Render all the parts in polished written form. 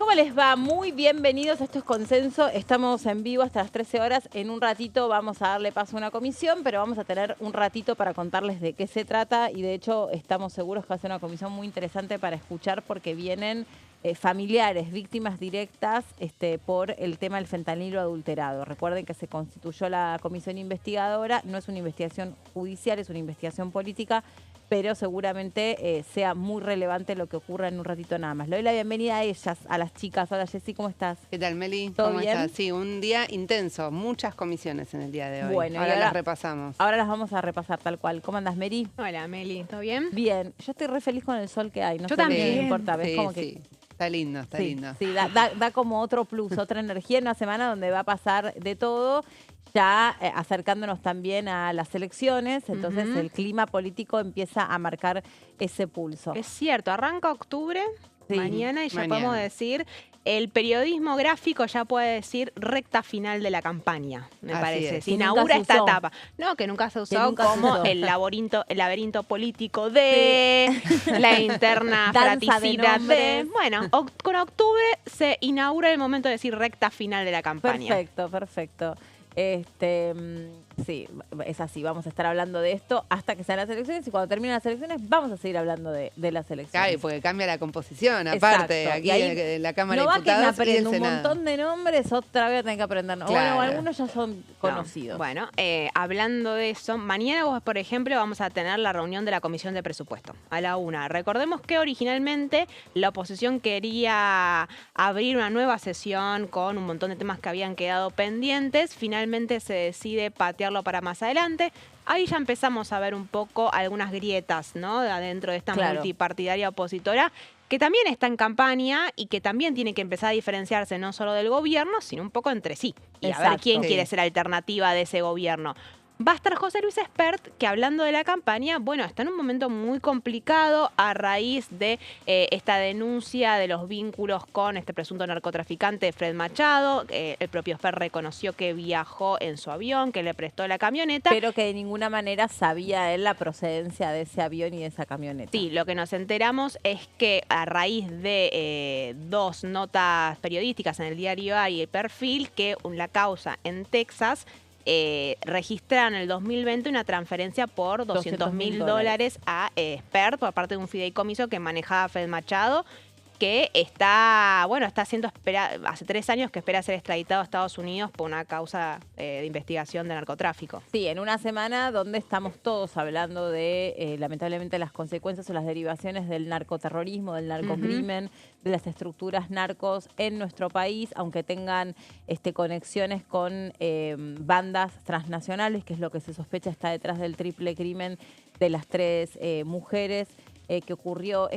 ¿Cómo les va? Muy bienvenidos a Esto es Consenso. Estamos en vivo hasta las 13 horas. En un ratito vamos a darle paso a una comisión, pero vamos a tener un ratito para contarles de qué se trata y de hecho estamos seguros que va a ser una comisión muy interesante para escuchar porque vienen familiares, víctimas directas por el tema del fentanilo adulterado. Recuerden que se constituyó la comisión investigadora, no es una investigación judicial, es una investigación política, pero seguramente sea muy relevante lo que ocurra en un ratito nada más. Le doy la bienvenida a ellas, a las chicas. Hola Jessy, ¿cómo estás? ¿Qué tal, Meli? ¿Todo ¿Cómo bien? estás? Sí, un día intenso, muchas comisiones en el día de hoy. Bueno, ahora las repasamos. Ahora las vamos a repasar tal cual. ¿Cómo andas, Meri? Hola, Meli, ¿todo bien? Bien, yo estoy re feliz con el sol que hay. No Yo sé, también. no importa, ¿ves? Sí, Como sí. que Está lindo, está lindo. Sí, da como otro plus, otra energía en una semana donde va a pasar de todo, ya acercándonos también a las elecciones, entonces el clima político empieza a marcar ese pulso. Es cierto, arranca octubre, Sí, mañana, y ya mañana. podemos decir, el periodismo gráfico ya puede decir recta final de la campaña, me Así parece. es. Se Que nunca inaugura se esta usó. etapa. No, que nunca se usó nunca se como usó. el laberinto político de la interna Danza de fraticidad de... nombres. Bueno, con octubre se inaugura el momento de decir recta final de la campaña. Perfecto, perfecto. Sí, es así, vamos a estar hablando de esto hasta que sean las elecciones y cuando terminen las elecciones vamos a seguir hablando de las elecciones. Claro, porque cambia la composición, aparte, Exacto. aquí Y ahí en la Cámara no de va que me Diputados y el aprendo un Senado. montón de nombres, otra vez tengo que aprender. Claro. Bueno, algunos ya son conocidos. No. Bueno, hablando de eso, mañana, por ejemplo, vamos a tener la reunión de la Comisión de Presupuesto a la 1. Recordemos que originalmente la oposición quería abrir una nueva sesión con un montón de temas que habían quedado pendientes. Finalmente se decide patearlo para más adelante. Ahí ya empezamos a ver un poco algunas grietas, ¿no? Adentro de esta multipartidaria opositora, que también está en campaña y que también tiene que empezar a diferenciarse no solo del gobierno, sino un poco entre sí. Y a ver Exacto. quién Sí. quiere ser alternativa de ese gobierno. Va a estar José Luis Espert, que hablando de la campaña, bueno, está en un momento muy complicado a raíz de esta denuncia de los vínculos con este presunto narcotraficante Fred Machado. El propio Espert reconoció que viajó en su avión, que le prestó la camioneta. Pero que de ninguna manera sabía él la procedencia de ese avión y de esa camioneta. Sí, lo que nos enteramos es que a raíz de dos notas periodísticas en el diario A y el Perfil, que la causa en Texas registraron en el 2020 una transferencia por $200.000 a Espert por parte de un fideicomiso que manejaba Fred Machado, que está siendo hace 3 años que espera ser extraditado a Estados Unidos por una causa de investigación de narcotráfico. Sí, en una semana donde estamos todos hablando de, lamentablemente, las consecuencias o las derivaciones del narcoterrorismo, del narcocrimen, de las estructuras narcos en nuestro país, aunque tengan conexiones con bandas transnacionales, que es lo que se sospecha está detrás del triple crimen de las 3 mujeres que ocurrió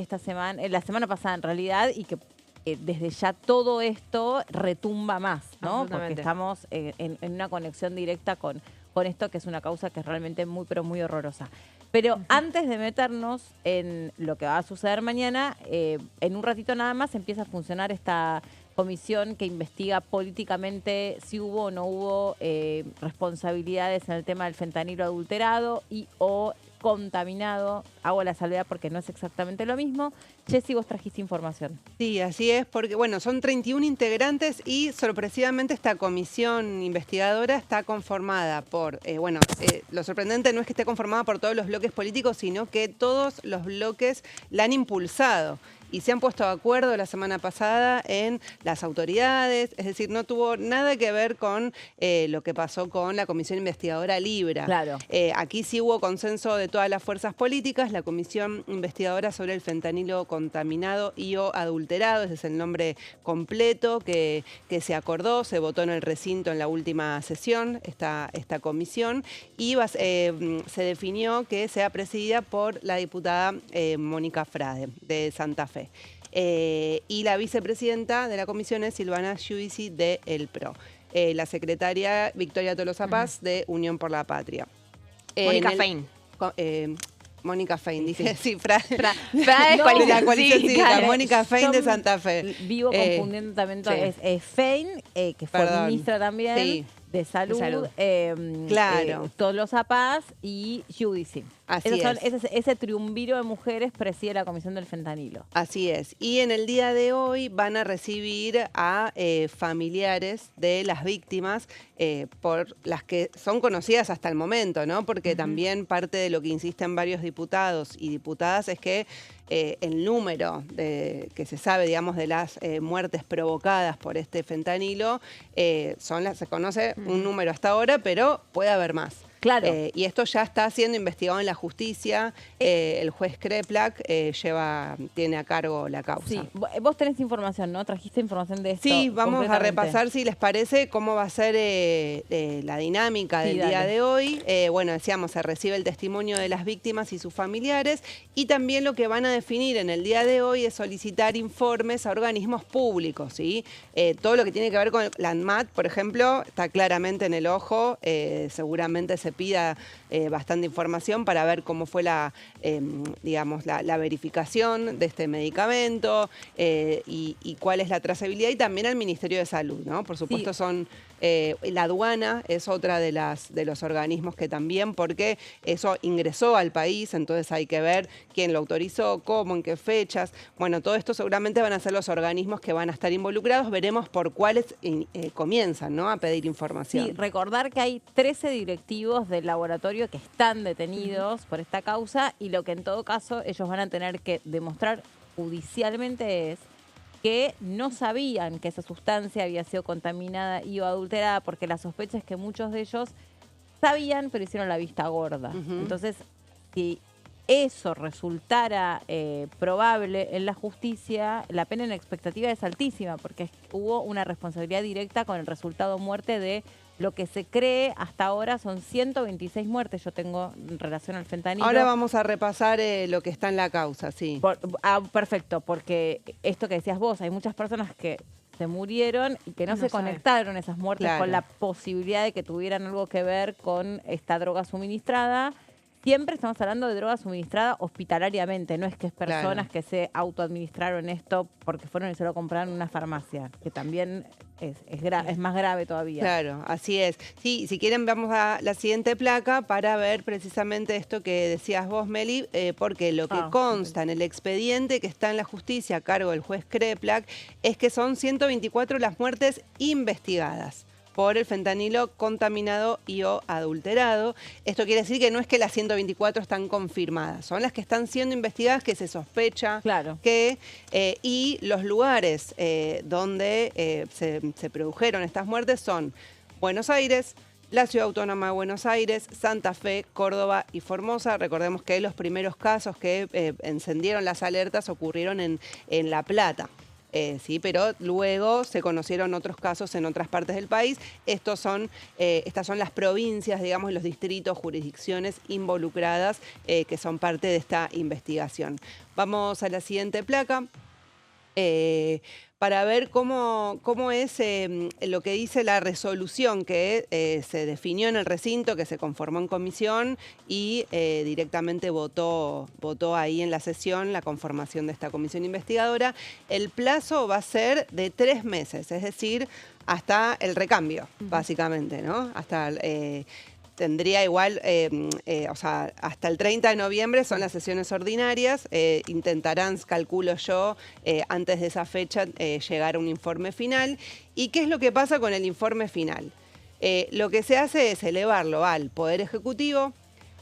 la semana pasada en realidad, y que desde ya todo esto retumba más, ¿no? Porque estamos en una conexión directa con esto, que es una causa que es realmente muy, pero muy horrorosa. Pero antes de meternos en lo que va a suceder mañana, en un ratito nada más empieza a funcionar esta comisión que investiga políticamente si hubo o no hubo responsabilidades en el tema del fentanilo adulterado y o contaminado. Hago la salvedad porque no es exactamente lo mismo. Jessy, vos trajiste información. Sí, así es, porque bueno, son 31 integrantes y sorpresivamente esta comisión investigadora está conformada por, lo sorprendente no es que esté conformada por todos los bloques políticos, sino que todos los bloques la han impulsado. Y se han puesto de acuerdo la semana pasada en las autoridades, es decir, no tuvo nada que ver con lo que pasó con la Comisión Investigadora Libra. Claro. Aquí sí hubo consenso de todas las fuerzas políticas, la Comisión Investigadora sobre el fentanilo contaminado y o adulterado, ese es el nombre completo que se acordó, se votó en el recinto en la última sesión, esta comisión, y se definió que sea presidida por la diputada Mónica Frade, de Santa Fe. Y la vicepresidenta de la comisión es Silvana Giudici de El PRO. La secretaria Victoria Tolosa Paz de Unión por la Patria. Mónica Fein. Mónica Fein, dije, Sí. sí, Frade No, de la coalición sí, cívica, claro. Mónica Fein Yo de Santa Fe. Vivo confundiendo también todo. sí. Es Fein, que fue Perdón. ministra también Sí. de Salud. Salud. Claro. Tolosa Paz y Giudici. Así es. Ese triunviro de mujeres preside la Comisión del Fentanilo. Así es. Y en el día de hoy van a recibir a familiares de las víctimas por las que son conocidas hasta el momento, ¿no? Porque también parte de lo que insisten varios diputados y diputadas es que el número que se sabe, digamos, de las muertes provocadas por este fentanilo, se conoce un número hasta ahora, pero puede haber más. Claro. Y esto ya está siendo investigado en la justicia. El juez Kreplak tiene a cargo la causa. Sí, vos tenés información, ¿no? Trajiste información de esto. Sí, vamos a completamente. repasar, si les parece, cómo va a ser la dinámica del día de hoy. Bueno, decíamos, se recibe el testimonio de las víctimas y sus familiares, y también lo que van a definir en el día de hoy es solicitar informes a organismos públicos, ¿sí? Todo lo que tiene que ver con la ANMAT, por ejemplo, está claramente en el ojo. Seguramente se pida bastante información para ver cómo fue digamos, la verificación de este medicamento y cuál es la trazabilidad, y también al Ministerio de Salud, ¿no? Por supuesto, son la aduana es otra de los organismos que también, porque eso ingresó al país, entonces hay que ver quién lo autorizó, cómo, en qué fechas. Bueno, todo esto seguramente van a ser los organismos que van a estar involucrados. Veremos por cuáles comienzan, ¿no?, a pedir información. Sí, recordar que hay 13 directivos del laboratorio que están detenidos por esta causa, y lo que en todo caso ellos van a tener que demostrar judicialmente es que no sabían que esa sustancia había sido contaminada y o adulterada, porque la sospecha es que muchos de ellos sabían, pero hicieron la vista gorda. Entonces, si eso resultara probable en la justicia, la pena en expectativa es altísima, porque hubo una responsabilidad directa con el resultado muerte de lo que se cree hasta ahora son 126 muertes. Yo tengo en relación al fentanilo. Ahora vamos a repasar lo que está en la causa, sí. Perfecto, porque esto que decías vos, hay muchas personas que se murieron y que no se conectaron esas muertes con la posibilidad de que tuvieran algo que ver con esta droga suministrada. Siempre estamos hablando de droga suministrada hospitalariamente, no es que es personas que se autoadministraron esto porque fueron y se lo compraron en una farmacia, que también es más grave todavía. Claro, así es. Sí, si quieren vamos a la siguiente placa para ver precisamente esto que decías vos, Meli, porque lo que consta en el expediente que está en la justicia a cargo del juez Kreplak es que son 124 las muertes investigadas por el fentanilo contaminado y o adulterado. Esto quiere decir que no es que las 124 están confirmadas, son las que están siendo investigadas, que se sospecha que... y los lugares donde se produjeron estas muertes son Buenos Aires, la Ciudad Autónoma de Buenos Aires, Santa Fe, Córdoba y Formosa. Recordemos que los primeros casos que encendieron las alertas ocurrieron en La Plata. Sí, pero luego se conocieron otros casos en otras partes del país. Estas son las provincias, digamos, los distritos, jurisdicciones involucradas que son parte de esta investigación. Vamos a la siguiente placa. Para ver cómo es lo que dice la resolución que se definió en el recinto, que se conformó en comisión y directamente votó ahí en la sesión la conformación de esta comisión investigadora. El plazo va a ser de 3 meses, es decir, hasta el recambio, básicamente, ¿no? Hasta... tendría igual, o sea, hasta el 30 de noviembre son las sesiones ordinarias. Intentarán, calculo yo, antes de esa fecha llegar a un informe final. ¿Y qué es lo que pasa con el informe final? Lo que se hace es elevarlo al Poder Ejecutivo,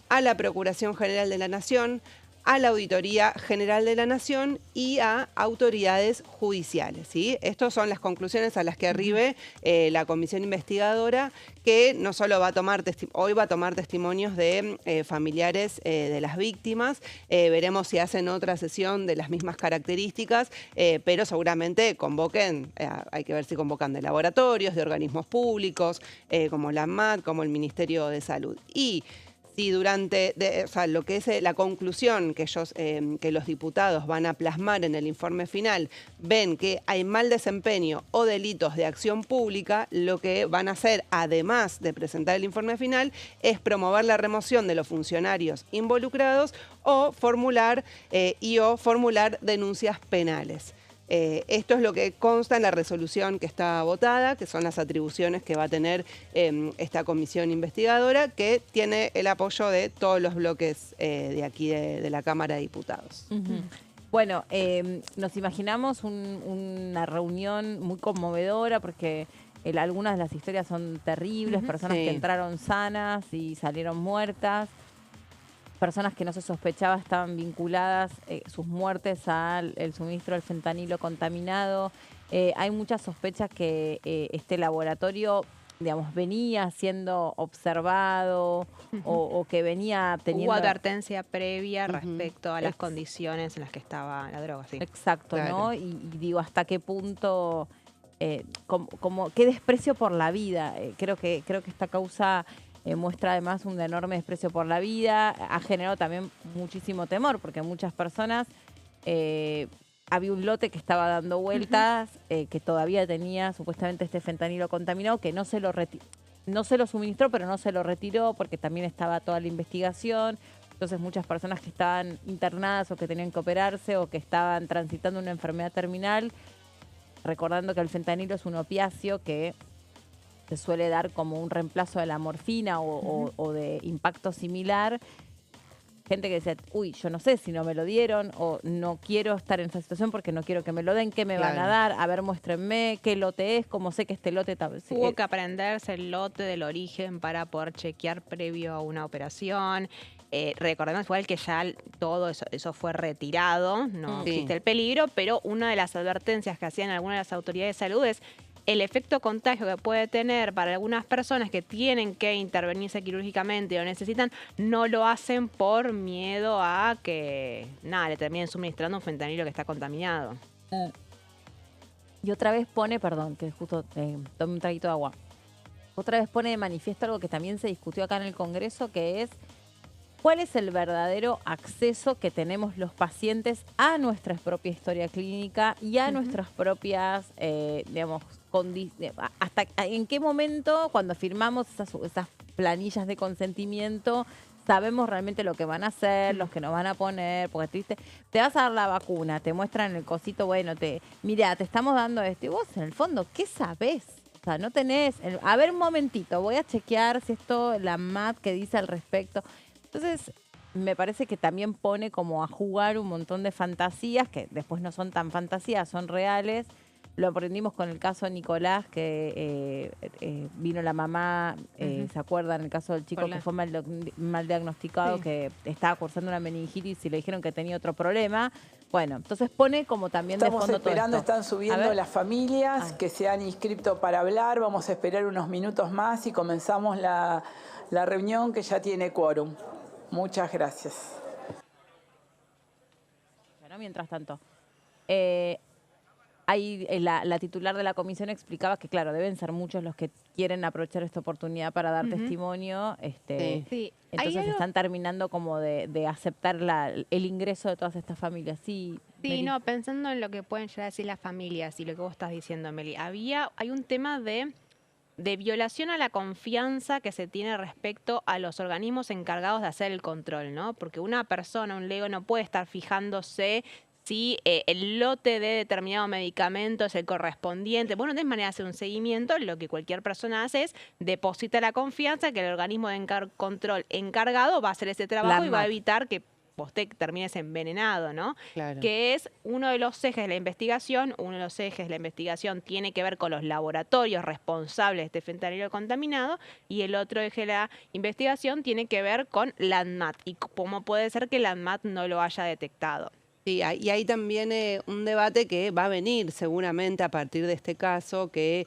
a la Procuración General de la Nación, a la Auditoría General de la Nación y a autoridades judiciales, ¿sí? Estas son las conclusiones a las que arribe la comisión investigadora, que no solo va a tomar hoy va a tomar testimonios de familiares de las víctimas. Veremos si hacen otra sesión de las mismas características, pero seguramente convoquen, hay que ver si convocan de laboratorios, de organismos públicos, como la ANMAT, como el Ministerio de Salud. Y si durante lo que es la conclusión que los diputados van a plasmar en el informe final, ven que hay mal desempeño o delitos de acción pública, lo que van a hacer, además de presentar el informe final, es promover la remoción de los funcionarios involucrados o formular denuncias penales. Esto es lo que consta en la resolución que está votada, que son las atribuciones que va a tener esta comisión investigadora, que tiene el apoyo de todos los bloques de aquí de la Cámara de Diputados. Bueno, nos imaginamos una reunión muy conmovedora porque algunas de las historias son terribles, personas que entraron sanas y salieron muertas, personas que no se sospechaba estaban vinculadas sus muertes al suministro del fentanilo contaminado. Hay muchas sospechas que este laboratorio, digamos, venía siendo observado o que venía teniendo... Hubo advertencia previa respecto a las condiciones en las que estaba la droga, sí. Exacto, claro. ¿No? Y digo, ¿hasta qué punto... como qué desprecio por la vida? Creo que esta causa... muestra además un enorme desprecio por la vida, ha generado también muchísimo temor, porque muchas personas, había un lote que estaba dando vueltas, que todavía tenía supuestamente este fentanilo contaminado, que no se lo suministró, pero no se lo retiró, porque también estaba toda la investigación. Entonces muchas personas que estaban internadas o que tenían que operarse o que estaban transitando una enfermedad terminal, recordando que el fentanilo es un opiáceo que se suele dar como un reemplazo de la morfina o de impacto similar. Gente que decía, uy, yo no sé si no me lo dieron o no quiero estar en esa situación porque no quiero que me lo den, ¿qué me van a dar? A ver, muéstrenme qué lote es, cómo sé que este lote... Hubo que aprenderse el lote del origen para poder chequear previo a una operación. Recordemos igual que ya todo eso fue retirado, no existe el peligro, pero una de las advertencias que hacían algunas de las autoridades de salud es el efecto contagio que puede tener para algunas personas que tienen que intervenirse quirúrgicamente o necesitan, no lo hacen por miedo a que, le terminen suministrando un fentanilo que está contaminado. Y otra vez pone, perdón, que justo tomé un traguito de agua, otra vez pone de manifiesto algo que también se discutió acá en el Congreso, que es ¿cuál es el verdadero acceso que tenemos los pacientes a nuestra propia historia clínica y a nuestras propias, digamos, hasta en qué momento cuando firmamos esas planillas de consentimiento sabemos realmente lo que van a hacer, los que nos van a poner, porque te vas a dar la vacuna, te muestran el cosito, bueno, mira, te estamos dando esto, y vos en el fondo, ¿qué sabés? O sea, no tenés, a ver un momentito, voy a chequear si esto, la MAT que dice al respecto. Entonces, me parece que también pone como a jugar un montón de fantasías, que después no son tan fantasías, son reales. Lo aprendimos con el caso de Nicolás, que vino la mamá, ¿se acuerdan? El caso del chico que fue mal diagnosticado, que estaba cursando una meningitis y le dijeron que tenía otro problema. Bueno, entonces pone como también de fondo todo esto. Estamos esperando, están subiendo las familias que se han inscrito para hablar. Vamos a esperar unos minutos más y comenzamos la reunión que ya tiene quórum. Muchas gracias. Bueno, mientras tanto, la titular de la comisión explicaba que, claro, deben ser muchos los que quieren aprovechar esta oportunidad para dar testimonio. Entonces están terminando como de aceptar el ingreso de todas estas familias. Sí, no, pensando en lo que pueden llegar a decir las familias y lo que vos estás diciendo, Meli. Hay un tema de violación a la confianza que se tiene respecto a los organismos encargados de hacer el control, ¿no? Porque una persona, un lego, no puede estar fijándose si el lote de determinado medicamento es el correspondiente. Bueno, de manera de hacer un seguimiento, lo que cualquier persona hace es deposita la confianza que el organismo de control encargado va a hacer ese trabajo y va a evitar que vos te termines envenenado, ¿no? Claro. Que es uno de los ejes de la investigación. Uno de los ejes de la investigación tiene que ver con los laboratorios responsables de este fentanilo contaminado y el otro eje de la investigación tiene que ver con la ANMAT y cómo puede ser que la ANMAT no lo haya detectado. Sí, y hay también un debate que va a venir seguramente a partir de este caso que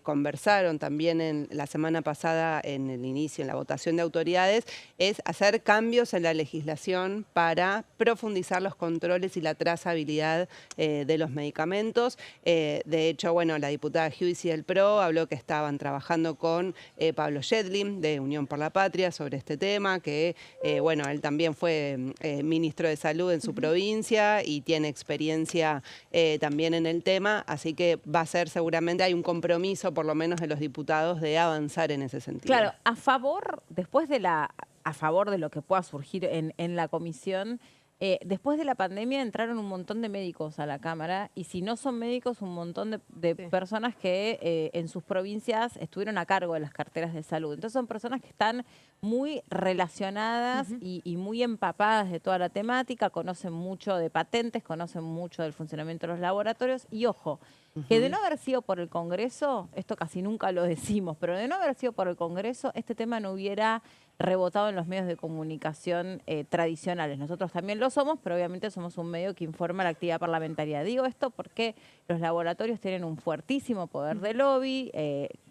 conversaron también en la semana pasada en el inicio, en la votación de autoridades, es hacer cambios en la legislación para profundizar los controles y la trazabilidad de los medicamentos. De hecho, bueno, la diputada Giudici del PRO habló que estaban trabajando con Pablo Yedlin de Unión por la Patria sobre este tema, que bueno, él también fue ministro de Salud en su provincia y tiene experiencia también en el tema, así que va a ser seguramente, hay un compromiso por lo menos de los diputados de avanzar en ese sentido. Claro, a favor de lo que pueda surgir en la comisión, Después de la pandemia entraron un montón de médicos a la Cámara y si no son médicos, un montón de Sí. personas que en sus provincias estuvieron a cargo de las carteras de salud. Entonces son personas que están muy relacionadas y muy empapadas de toda la temática, conocen mucho de patentes, conocen mucho del funcionamiento de los laboratorios y ojo, que de no haber sido por el Congreso, esto casi nunca lo decimos, pero de no haber sido por el Congreso, este tema no hubiera rebotado en los medios de comunicación tradicionales. Nosotros también lo somos, pero obviamente somos un medio que informa la actividad parlamentaria. Digo esto porque los laboratorios tienen un fuertísimo poder de lobby,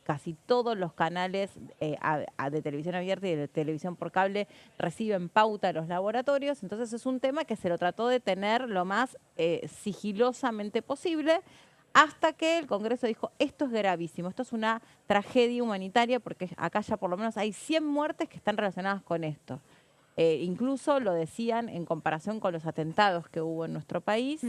casi todos los canales de televisión abierta y de televisión por cable reciben pauta de los laboratorios, entonces es un tema que se lo trató de tener lo más sigilosamente posible, hasta que el Congreso dijo, esto es gravísimo, esto es una tragedia humanitaria, porque acá ya por lo menos hay 100 muertes que están relacionadas con esto. Incluso lo decían en comparación con los atentados que hubo en nuestro país.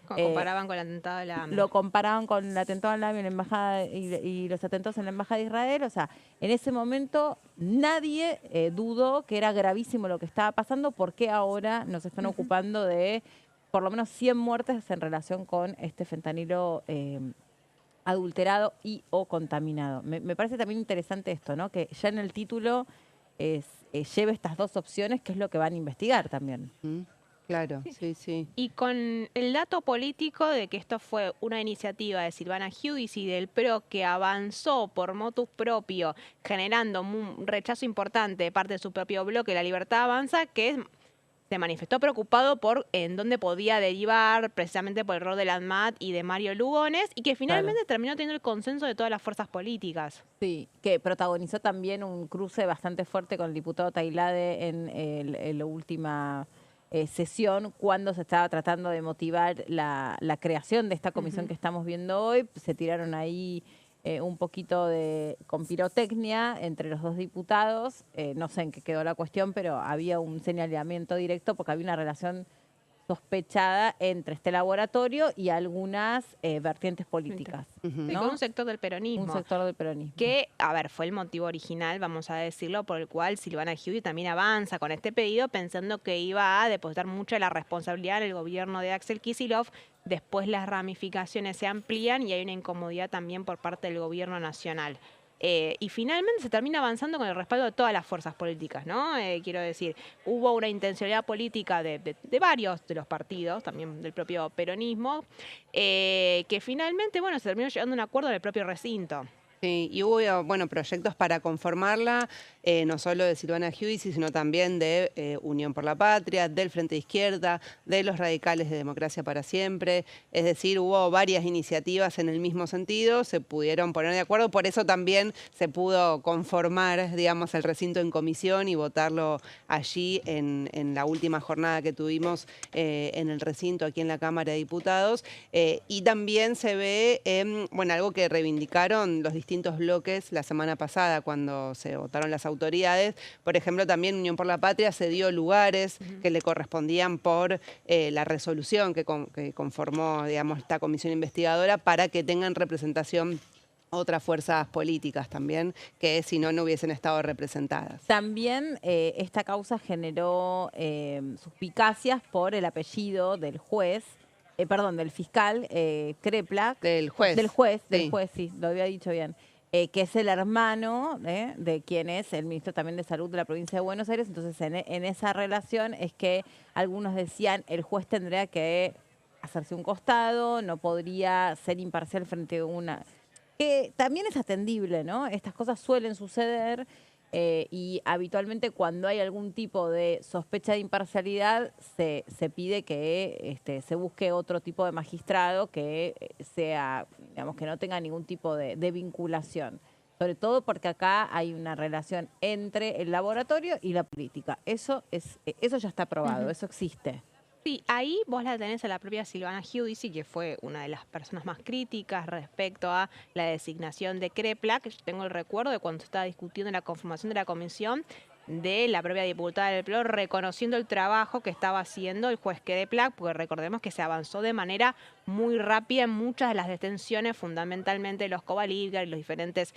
Comparaban con el atentado de la AMIA. Lo comparaban con el atentado en la AMIA en la embajada y los atentados en la Embajada de Israel. O sea, en ese momento nadie dudó que era gravísimo lo que estaba pasando, porque ahora nos están ocupando de por lo menos 100 muertes en relación con este fentanilo adulterado y o contaminado. Me parece también interesante esto, ¿no? Que ya en el título lleve estas dos opciones, que es lo que van a investigar también. Claro, sí. Y con el dato político de que esto fue una iniciativa de Silvana Giudice y del PRO que avanzó por motus propio, generando un rechazo importante de parte de su propio bloque, La Libertad Avanza, que se manifestó preocupado por en dónde podía derivar, precisamente por el rol de la ANMAT y de Mario Lugones, y que finalmente terminó teniendo el consenso de todas las fuerzas políticas. Sí, que protagonizó también un cruce bastante fuerte con el diputado Tailade en la última sesión, cuando se estaba tratando de motivar la creación de esta comisión que estamos viendo hoy. Se tiraron ahí un poquito con pirotecnia entre los dos diputados. No sé en qué quedó la cuestión, pero había un señalamiento directo porque había una relación sospechada entre este laboratorio y algunas vertientes políticas. Sí, ¿no? con un sector del peronismo. Un sector del peronismo. Que, a ver, fue el motivo original, vamos a decirlo, por el cual Silvana Giudice también avanza con este pedido, pensando que iba a depositar mucha de la responsabilidad en el gobierno de Axel Kicillof. Después las ramificaciones se amplían y hay una incomodidad también por parte del gobierno nacional. Y finalmente se termina avanzando con el respaldo de todas las fuerzas políticas, ¿no? Quiero decir, hubo una intencionalidad política de varios de los partidos, también del propio peronismo, que finalmente, bueno, se terminó llegando a un acuerdo en el propio recinto. Sí, y hubo, bueno, proyectos para conformarla, no solo de Silvana Giudice, sino también de Unión por la Patria, del Frente de Izquierda, de los radicales de Democracia para Siempre. Es decir, hubo varias iniciativas en el mismo sentido, se pudieron poner de acuerdo, por eso también se pudo conformar, digamos, el recinto en comisión y votarlo allí en la última jornada que tuvimos en el recinto aquí en la Cámara de Diputados. Y también se ve, bueno, algo que reivindicaron los distintos bloques la semana pasada cuando se votaron las autoridades. Por ejemplo, también Unión por la Patria se dio lugares que le correspondían por la resolución que conformó, digamos, esta comisión investigadora, para que tengan representación otras fuerzas políticas también, que si no, no hubiesen estado representadas. También esta causa generó suspicacias por el apellido del juez, del fiscal Kreplak. Del juez. Del juez, Sí. sí, lo había dicho bien. Que es el hermano de quien es el ministro también de Salud de la provincia de Buenos Aires. Entonces, en esa relación es que algunos decían el juez tendría que hacerse un costado, no podría ser imparcial frente a una... Que también es atendible, ¿no? Estas cosas suelen suceder. Y habitualmente cuando hay algún tipo de sospecha de imparcialidad se pide que se busque otro tipo de magistrado que sea, digamos, que no tenga ningún tipo de vinculación. Sobre todo porque acá hay una relación entre el laboratorio y la política. Eso ya está probado, eso existe. Sí, ahí vos la tenés a la propia Silvana Giudice, que fue una de las personas más críticas respecto a la designación de Kreplak. Yo tengo el recuerdo de cuando se estaba discutiendo la conformación de la comisión, de la propia diputada del PRO reconociendo el trabajo que estaba haciendo el juez Kreplak, porque recordemos que se avanzó de manera muy rápida en muchas de las detenciones, fundamentalmente los Cobalibgar y los diferentes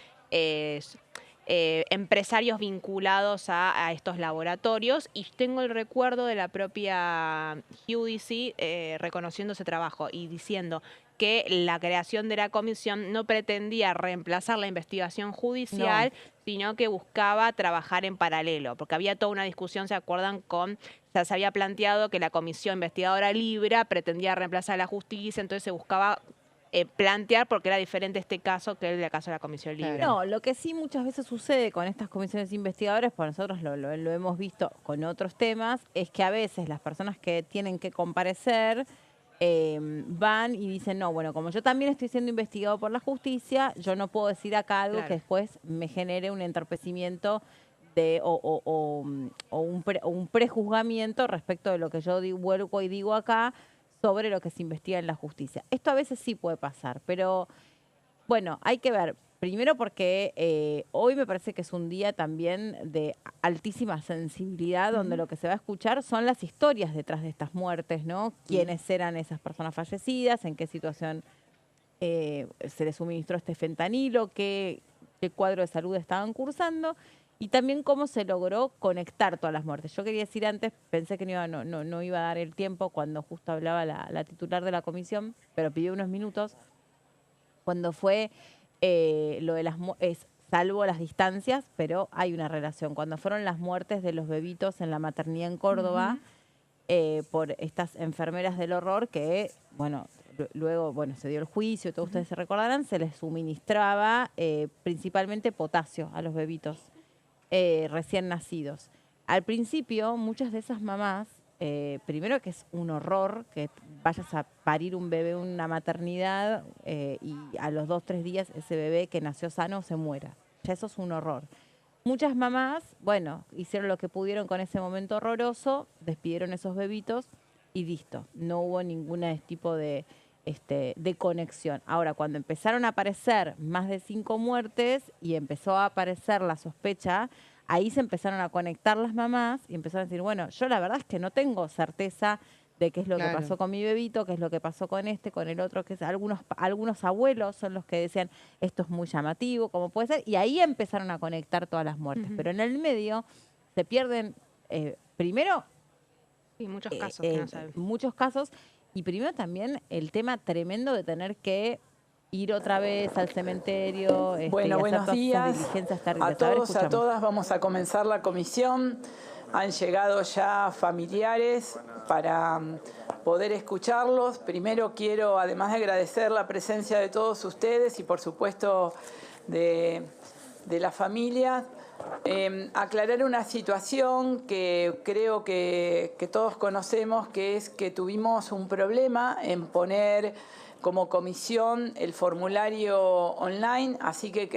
empresarios vinculados a estos laboratorios, y tengo el recuerdo de la propia Giudici reconociendo ese trabajo y diciendo que la creación de la comisión no pretendía reemplazar la investigación judicial, sino que buscaba trabajar en paralelo, porque había toda una discusión, ¿se acuerdan? Se había planteado que la comisión investigadora Libra pretendía reemplazar a la justicia, entonces se buscaba plantear porque era diferente este caso que el caso de la comisión Libra. No, lo que sí muchas veces sucede con estas comisiones investigadoras, por nosotros lo hemos visto con otros temas, es que a veces las personas que tienen que comparecer van y dicen, no, bueno, como yo también estoy siendo investigado por la justicia, yo no puedo decir acá algo que después me genere un entorpecimiento o un prejuzgamiento respecto de lo que yo vuelvo y digo acá sobre lo que se investiga en la justicia. Esto a veces sí puede pasar, pero bueno, hay que ver. Primero porque hoy me parece que es un día también de altísima sensibilidad, donde lo que se va a escuchar son las historias detrás de estas muertes, ¿no? ¿Quiénes eran esas personas fallecidas? ¿En qué situación se les suministró este fentanilo? ¿Qué cuadro de salud estaban cursando? Y también cómo se logró conectar todas las muertes. Yo quería decir antes, pensé que no iba a dar el tiempo cuando justo hablaba la titular de la comisión, pero pidió unos minutos. Cuando fue lo de salvo las distancias, pero hay una relación. Cuando fueron las muertes de los bebitos en la maternidad en Córdoba, por estas enfermeras del horror que, bueno, luego, se dio el juicio, todos ustedes se recordarán, se les suministraba principalmente potasio a los bebitos recién nacidos. Al principio, muchas de esas mamás, primero que es un horror que vayas a parir un bebé en una maternidad y a los 2-3 días ese bebé que nació sano se muera. Ya eso es un horror. Muchas mamás, hicieron lo que pudieron con ese momento horroroso, despidieron esos bebitos y listo. No hubo ningún tipo de conexión. Ahora, cuando empezaron a aparecer más de 5 muertes y empezó a aparecer la sospecha, ahí se empezaron a conectar las mamás y empezaron a decir, bueno, yo la verdad es que no tengo certeza de qué es lo que pasó con mi bebito, qué es lo que pasó con con el otro, que es algunos abuelos son los que decían, esto es muy llamativo, ¿cómo puede ser? Y ahí empezaron a conectar todas las muertes. Pero en el medio se pierden, primero, muchos casos que no saben. Muchos casos, y primero también el tema tremendo de tener que ir otra vez al cementerio. Buenos días a todos, a todas. Vamos a comenzar la comisión. Han llegado ya familiares para poder escucharlos. Primero quiero, además de agradecer la presencia de todos ustedes y por supuesto de la familia, aclarar una situación que creo que todos conocemos, que es que tuvimos un problema en poner como comisión el formulario online, así que